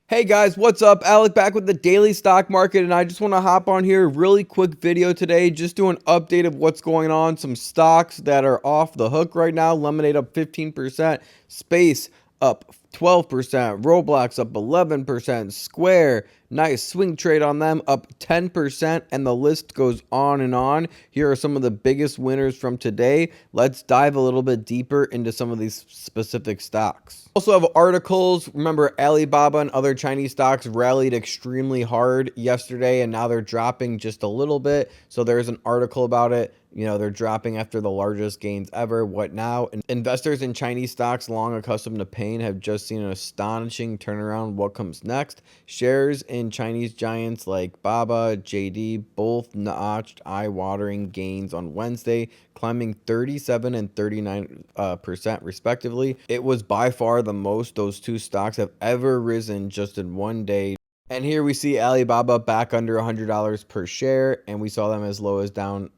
Hey guys, what's up? Alec back with the daily stock market, and I just want to hop on here, really quick video today, just do an update of what's going on. Some stocks that are off the hook right now. Lemonade up 15%, Space up 12%, Roblox up 11%, Square, nice swing trade on them, up 10%, and the list goes on and on. Here are some of the biggest winners from today. Let's dive a little bit deeper into some of these specific stocks. Also have articles. Remember, Alibaba and other Chinese stocks rallied extremely hard yesterday, and now they're dropping just a little bit. So there's an article about it. They're dropping after the largest gains ever. What now? Investors in Chinese stocks, long accustomed to pain, have just seen an astonishing turnaround. What comes next? Shares in Chinese giants like Baba, JD both notched eye-watering gains on Wednesday, climbing 37 and 39% respectively. It was by far the most those two stocks have ever risen just in one day. And here we see Alibaba back under $100 per share, and we saw them as low as down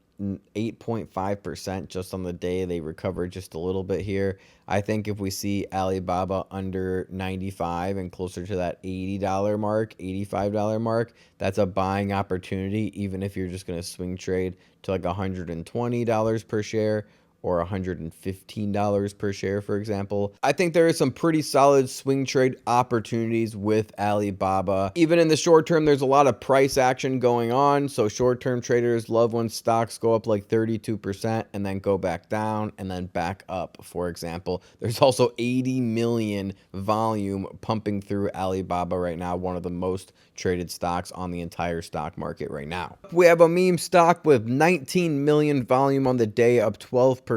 8.5% just on the day. They recovered just a little bit here. I think if we see Alibaba under 95 and closer to that $80 mark, $85 mark, that's a buying opportunity, even if you're just going to swing trade to like $120 per share or $115 per share, for example. I think there is some pretty solid swing trade opportunities with Alibaba. Even in the short term, there's a lot of price action going on. So short-term traders love when stocks go up like 32% and then go back down and then back up, for example. There's also 80 million volume pumping through Alibaba right now, one of the most traded stocks on the entire stock market right now. We have a meme stock with 19 million volume on the day, up 12%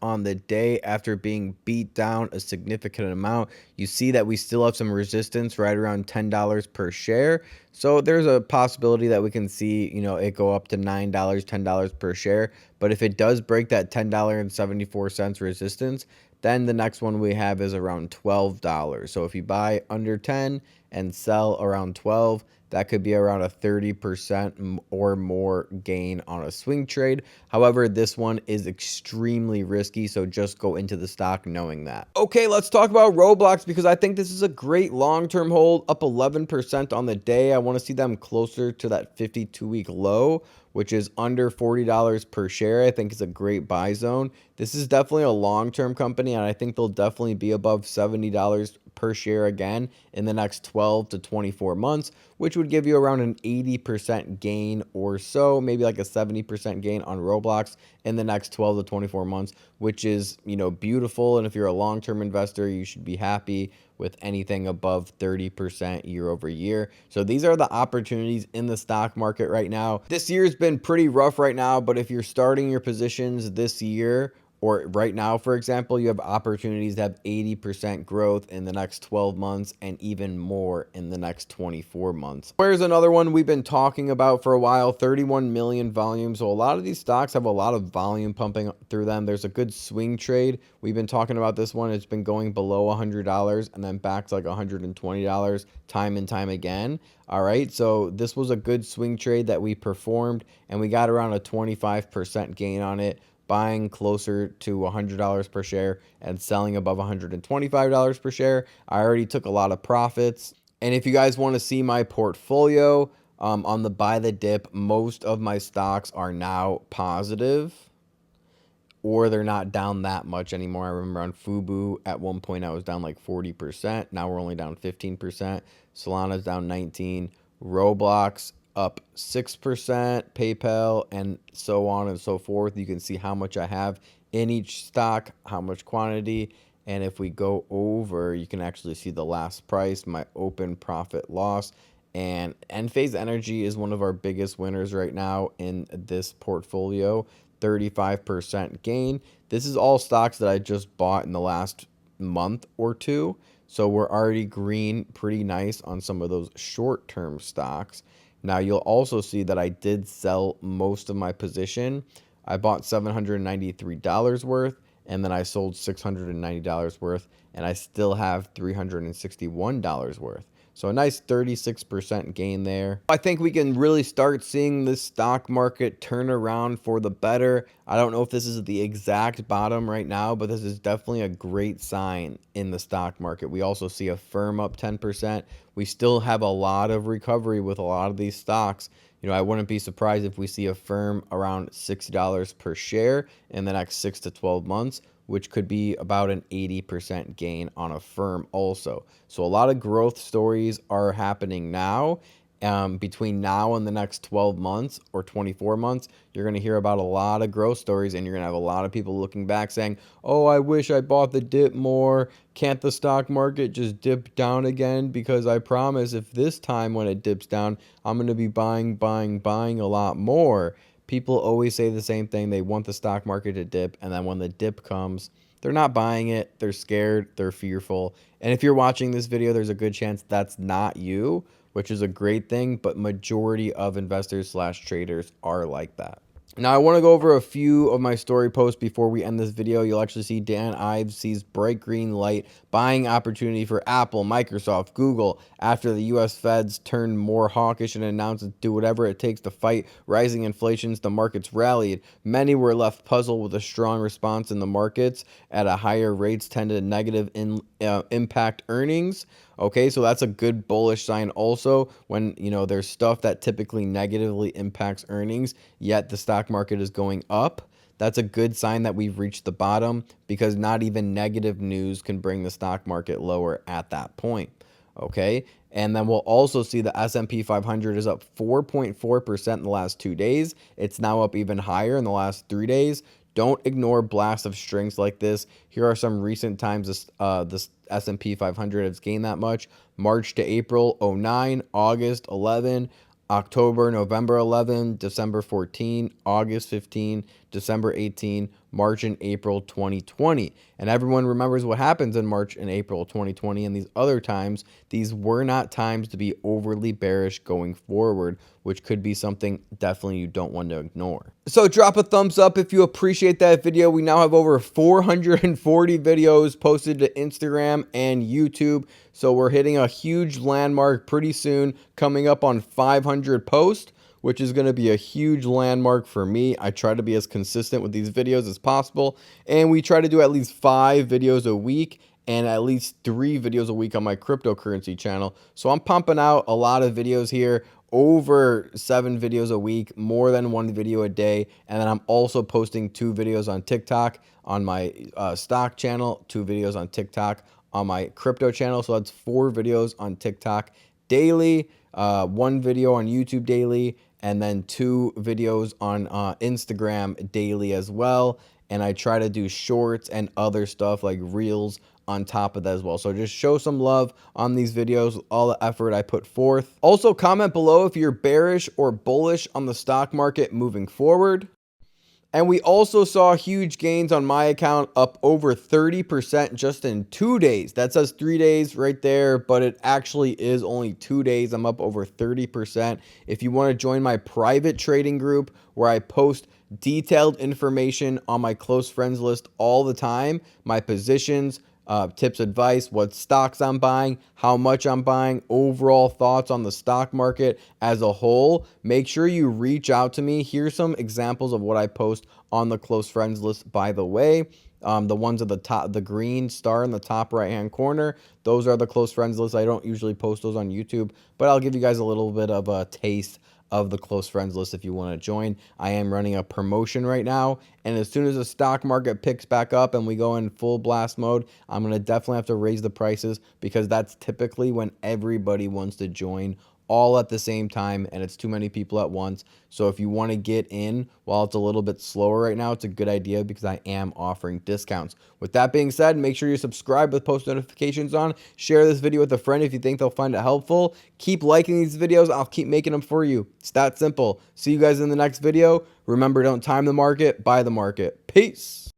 on the day after being beat down a significant amount. You see that we still have some resistance right around $10 per share. So there's a possibility that we can see, it go up to $9, $10 per share. But if it does break that $10.74 resistance, then the next one we have is around $12. So if you buy under 10 and sell around 12, that could be around a 30% or more gain on a swing trade. However, this one is extremely risky, so just go into the stock knowing that. Okay, let's talk about Roblox, because I think this is a great long-term hold, up 11% on the day. I want to see them closer to that 52-week low, which is under $40 per share. I think it's a great buy zone. This is definitely a long-term company, and I think they'll definitely be above $70 per share again in the next 12 to 24 months, which would give you around an 80% gain or so, maybe like a 70% gain on Roblox in the next 12 to 24 months, which is, beautiful. And if you're a long-term investor, you should be happy with anything above 30% year over year. So these are the opportunities in the stock market right now. This year's been pretty rough right now, but if you're starting your positions this year, or right now, for example, you have opportunities to have 80% growth in the next 12 months and even more in the next 24 months. Where's another one we've been talking about for a while, 31 million volume. So a lot of these stocks have a lot of volume pumping through them. There's a good swing trade. We've been talking about this one. It's been going below $100 and then back to like $120 time and time again. All right, so this was a good swing trade that we performed, and we got around a 25% gain on it, buying closer to $100 per share and selling above $125 per share. I already took a lot of profits. And if you guys want to see my portfolio on the buy the dip, most of my stocks are now positive, or they're not down that much anymore. I remember on Fubu at one point I was down like 40%. Now we're only down 15%. Solana's down 19%. Roblox up 6%, PayPal, and so on and so forth. You can see how much I have in each stock, how much quantity. And if we go over, you can actually see the last price, my open profit loss. And Enphase Energy is one of our biggest winners right now in this portfolio, 35% gain. This is all stocks that I just bought in the last month or two. So we're already green pretty nice on some of those short-term stocks. Now, you'll also see that I did sell most of my position. I bought $793 worth, and then I sold $690 worth, and I still have $361 worth. So a nice 36% gain there. I think we can really start seeing this stock market turn around for the better. I don't know if this is the exact bottom right now, but this is definitely a great sign in the stock market. We also see a firm up 10%. We still have a lot of recovery with a lot of these stocks. I wouldn't be surprised if we see a firm around $60 per share in the next 6 to 12 months, which could be about an 80% gain on a firm also. So a lot of growth stories are happening now. Between now and the next 12 months or 24 months, you're going to hear about a lot of growth stories, and you're going to have a lot of people looking back saying, oh, I wish I bought the dip more. Can't the stock market just dip down again? Because I promise if this time when it dips down, I'm going to be buying a lot more. People always say the same thing. They want the stock market to dip, and then when the dip comes, they're not buying it. They're scared. They're fearful. And if you're watching this video, there's a good chance that's not you, which is a great thing, but majority of investors slash traders are like that. Now, I want to go over a few of my story posts before we end this video. You'll actually see Dan Ives sees bright green light buying opportunity for Apple, Microsoft, Google after the U.S. Feds turned more hawkish and announced to do whatever it takes to fight rising inflations. The markets rallied. Many were left puzzled with a strong response in the markets at a higher rates tended to negative impact earnings. Okay, so that's a good bullish sign also when, there's stuff that typically negatively impacts earnings, yet the stock market is going up. That's a good sign that we've reached the bottom because not even negative news can bring the stock market lower at that point. Okay, and then we'll also see the S&P 500 is up 4.4% in the last 2 days. It's now up even higher in the last 3 days. Don't ignore blasts of strengths like this. Here are some recent times this S&P 500 has gained that much. March to April, 09, August, 11, October, November 11, December 14, August 15, December 18, March and April 2020. And everyone remembers what happens in March and April 2020 and these other times. These were not times to be overly bearish going forward, which could be something definitely you don't want to ignore. So drop a thumbs up if you appreciate that video. We now have over 440 videos posted to Instagram and YouTube. So we're hitting a huge landmark pretty soon, coming up on 500 posts, which is going to be a huge landmark for me. I try to be as consistent with these videos as possible, and we try to do at least 5 videos a week and at least 3 videos a week on my cryptocurrency channel. So I'm pumping out a lot of videos here, over 7 videos a week, more than 1 video a day. And then I'm also posting 2 videos on TikTok on my stock channel, 2 videos on TikTok on my crypto channel. So that's 4 videos on TikTok daily, 1 video on YouTube daily, and then 2 videos on Instagram daily as well. And I try to do shorts and other stuff like reels on top of that as well. So just show some love on these videos, all the effort I put forth. Also comment below if you're bearish or bullish on the stock market moving forward. And we also saw huge gains on my account, up over 30% just in 2 days. That says 3 days right there, but it actually is only 2 days. I'm up over 30%. If you want to join my private trading group where I post detailed information on my close friends list all the time, my positions, tips, advice, what stocks I'm buying, how much I'm buying, overall thoughts on the stock market as a whole, make sure you reach out to me. Here's some examples of what I post on the close friends list, by the way. The ones at the top, the green star in the top right hand corner, those are the close friends list. I don't usually post those on YouTube, but I'll give you guys a little bit of a taste of the close friends list if you want to join. I am running a promotion right now, and as soon as the stock market picks back up and we go in full blast mode, I'm going to definitely have to raise the prices because that's typically when everybody wants to join all at the same time, and it's too many people at once. So if you want to get in while it's a little bit slower right now, it's a good idea because I am offering discounts. With that being said, make sure you subscribe with post notifications on. Share this video with a friend if you think they'll find it helpful. Keep liking these videos. I'll keep making them for you. It's that simple. See you guys in the next video. Remember, don't time the market, buy the market. Peace.